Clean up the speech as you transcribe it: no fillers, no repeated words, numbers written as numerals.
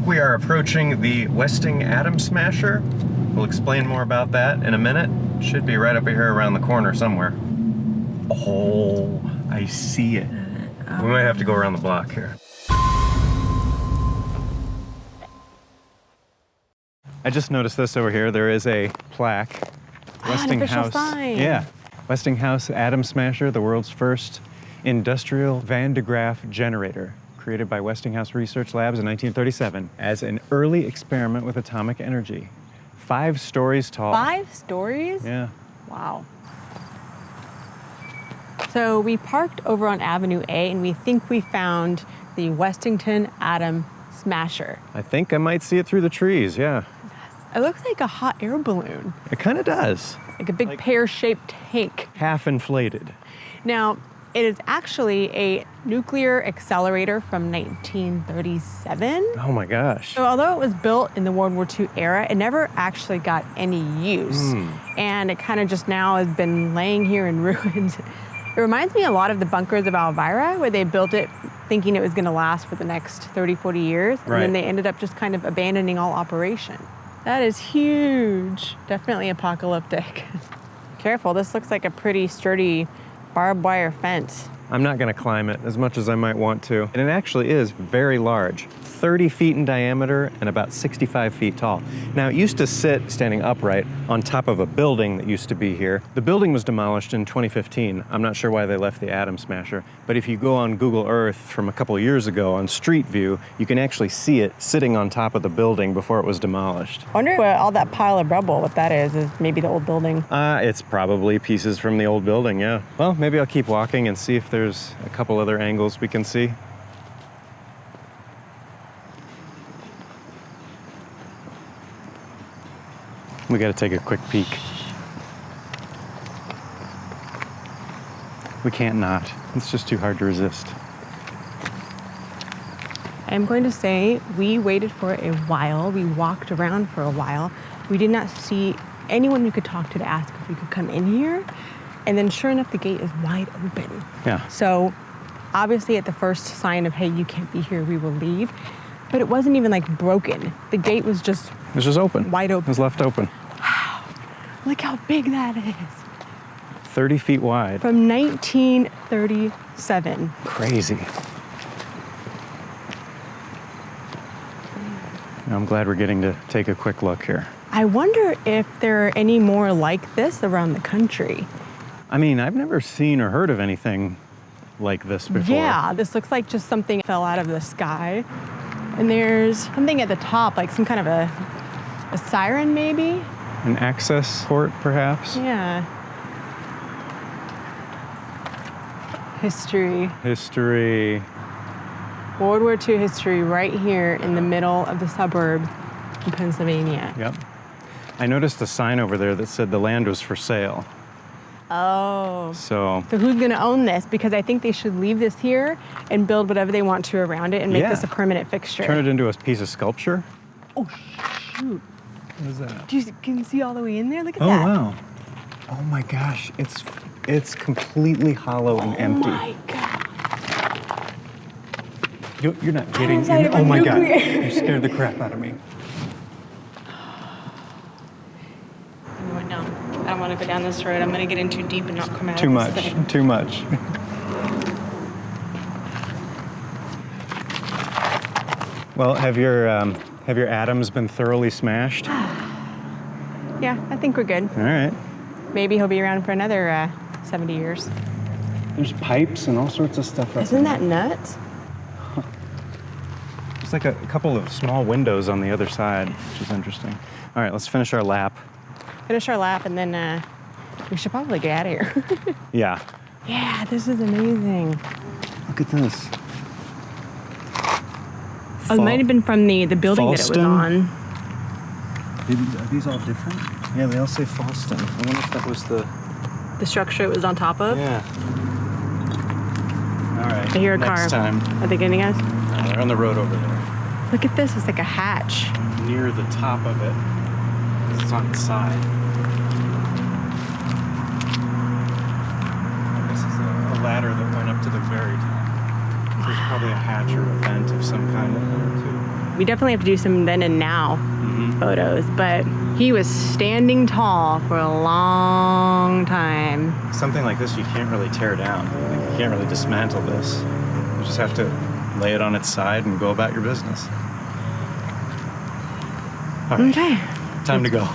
we are approaching the Westing Atom Smasher. We'll explain more about that in a minute. Should be right up here around the corner somewhere. Oh, I see it. We might have to go around the block here. I just noticed this over here. There is a plaque. Westinghouse. Sign. Yeah. Westinghouse Atom Smasher, the world's first industrial Van de Graaff generator, created by Westinghouse Research Labs in 1937 as an early experiment with atomic energy. 5 stories tall. 5 stories? Yeah. Wow. So we parked over on Avenue A and we think we found the Westinghouse Atom Smasher. I think I might see it through the trees, yeah. It looks like a hot air balloon. It kind of does. Like a big pear-shaped tank. Half inflated. Now, it is actually a nuclear accelerator from 1937. Oh my gosh. So although it was built in the World War II era, it never actually got any use. And it kind of just now has been laying here in ruins. It reminds me a lot of the bunkers of Elvira, where they built it thinking it was going to last for the next 30, 40 years. And then they ended up just kind of abandoning all operation. That is huge. Definitely apocalyptic. Careful, this looks like a pretty sturdy barbed wire fence. I'm not going to climb it as much as I might want to. And it actually is very large, 30 feet in diameter and about 65 feet tall. Now, it used to sit standing upright on top of a building that used to be here. The building was demolished in 2015. I'm not sure why they left the Atom Smasher, but if you go on Google Earth from a couple of years ago on Street View, you can actually see it sitting on top of the building before it was demolished. I wonder what all that pile of rubble, what that is maybe the old building. It's probably pieces from the old building, yeah. Well, maybe I'll keep walking and see if there's a couple other angles we can see. We got to take a quick peek. We can't not. It's just too hard to resist. I'm going to say we waited for a while. We walked around for a while. We did not see anyone we could talk to ask if we could come in here. And then sure enough, the gate is wide open. Yeah. So obviously at the first sign of, hey, you can't be here, we will leave. But it wasn't even like broken. The gate was just open. Wide open. It was left open. Wow. Look how big that is. 30 feet wide. From 1937. Crazy. I'm glad we're getting to take a quick look here. I wonder if there are any more like this around the country. I mean, I've never seen or heard of anything like this before. Yeah, this looks like just something fell out of the sky. And there's something at the top, like some kind of a siren maybe? An access port, perhaps? Yeah. History. History. World War II history right here in the middle of the suburbs in Pennsylvania. Yep. I noticed a sign over there that said the land was for sale. Oh. So who's going to own this? Because I think they should leave this here and build whatever they want to around it and make this a permanent fixture. Turn it into a piece of sculpture. Oh, shoot. What is that? Can you see all the way in there? Look at that. that. Oh, wow. Oh, my gosh. It's completely hollow and empty. Oh, my God. You're not kidding. Oh, my God. You scared the crap out of me. No, I don't want to go down this road. I'm going to get in too deep and not come out Too of much. this thing. Too much. Well, have your atoms been thoroughly smashed? Yeah, I think we're good. All right. Maybe he'll be around for another 70 years. There's pipes and all sorts of stuff. Isn't that nuts? There's like a couple of small windows on the other side, which is interesting. All right, let's finish our lap. Finish our lap, and then we should probably get out of here. Yeah. Yeah, this is amazing. Look at this. Oh, it might have been from the building that it was on. Are these all different? Yeah, they all say Falston. I wonder if that was the structure it was on top of? Yeah. All right. I hear a car. Next time. Are they getting us? They're on the road over there. Look at this. It's like a hatch. Near the top of it. It's on the side. This is a ladder that went up to the very top. There's probably a hatch or a vent of some kind up there, too. We definitely have to do some then and now photos, but he was standing tall for a long time. Something like this you can't really tear down. You can't really dismantle this. You just have to lay it on its side and go about your business. All right, Okay. time to go.